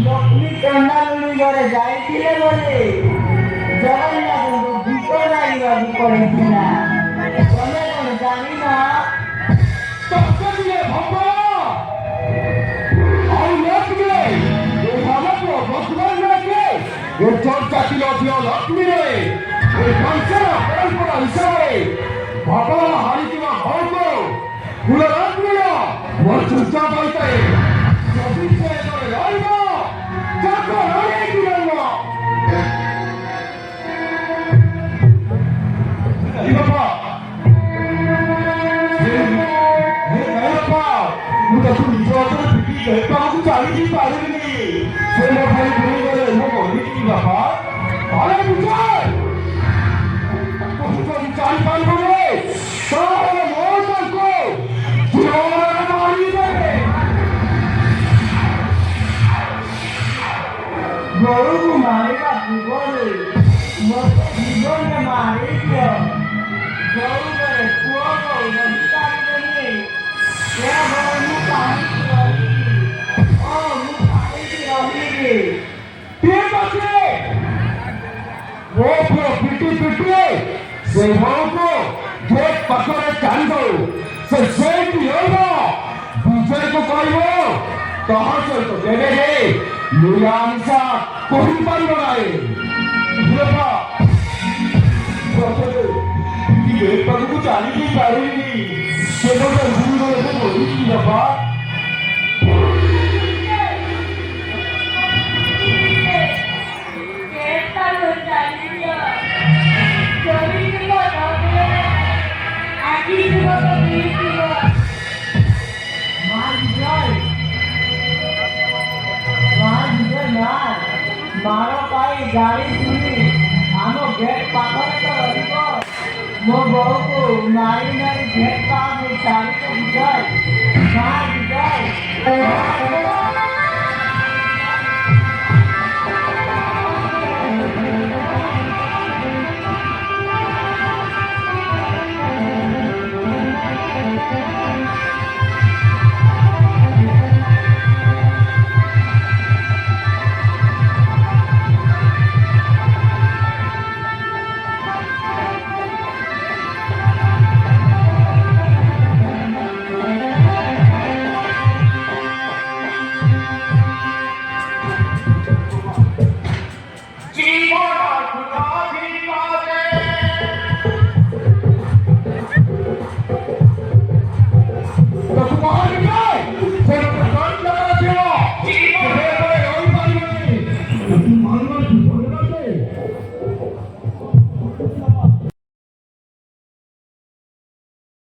লক্ষ্মী কন্যাগুলি ঘরে যাইছিলে বলে জগন্নাথ বিকরাই বাবু করেছি না বলে জানি না চর্চা ছিল লক্ষ্মী রে বংশের পরম্পরা হিসাবে ভগবান হারিଥିବା ভৌত কুলରତ୍ନ ଚର୍ଚ୍ଚା ପାଇଥାଏ ସବିଶେଷରେ ରହିବ ଚାକ ରହିକି ରହିବ ମୁଁ ତାକୁ ନିଜ ହାତରେ ପିଟି ଦେବାକୁ ଚାଲିକି ପାରିବିନି ସେ ମୋ ଭାଇ ଭୁଲିଗଲେ ମୁଁ କହିବି ବାପା ଆରେ ବୁଝାଏ ଚାଲିପାରିବନି ତାହେଲେ ମୋ ତାଙ୍କୁ ଗରୁକୁ ମାରିବା ପୂର୍ବରୁ ମୋତେ ଜୀବନରେ ମାରିଦିଅ ଗରୁରେ ପୁଅକୁ ରଖିପାରିବେନି ମୁଁ କାହିଁକି ରହିବି ମୁଁ କାହିଁକି ରହିବି ଠିକ ଅଛି ମୋ ପୁଅ ପିଟି ସେ ଭଉକୁ ଗେଟ୍ ପାଖରେ ଚାଲିଦଉ ସେ ସେଇଠି ରହିବ ବିଜୟକୁ କହିବ ତାହା ସହିତ ଦେବେ ମିଳାମିଶା କହିପାରିବ ନାହିଁ ଗେଟ୍ ପାଖକୁ ଚାଲିକି ପାରିବିନି ସେ ଗୋଟେ ଭୁଲରେ କହିଛି ବାପା मारो पाई गाड़ी सुनी हम गेट पाखरे तो रहिबो मो बहू को मारी मारी गेट पार में चाली को बुझाए मार बुझाए জীবন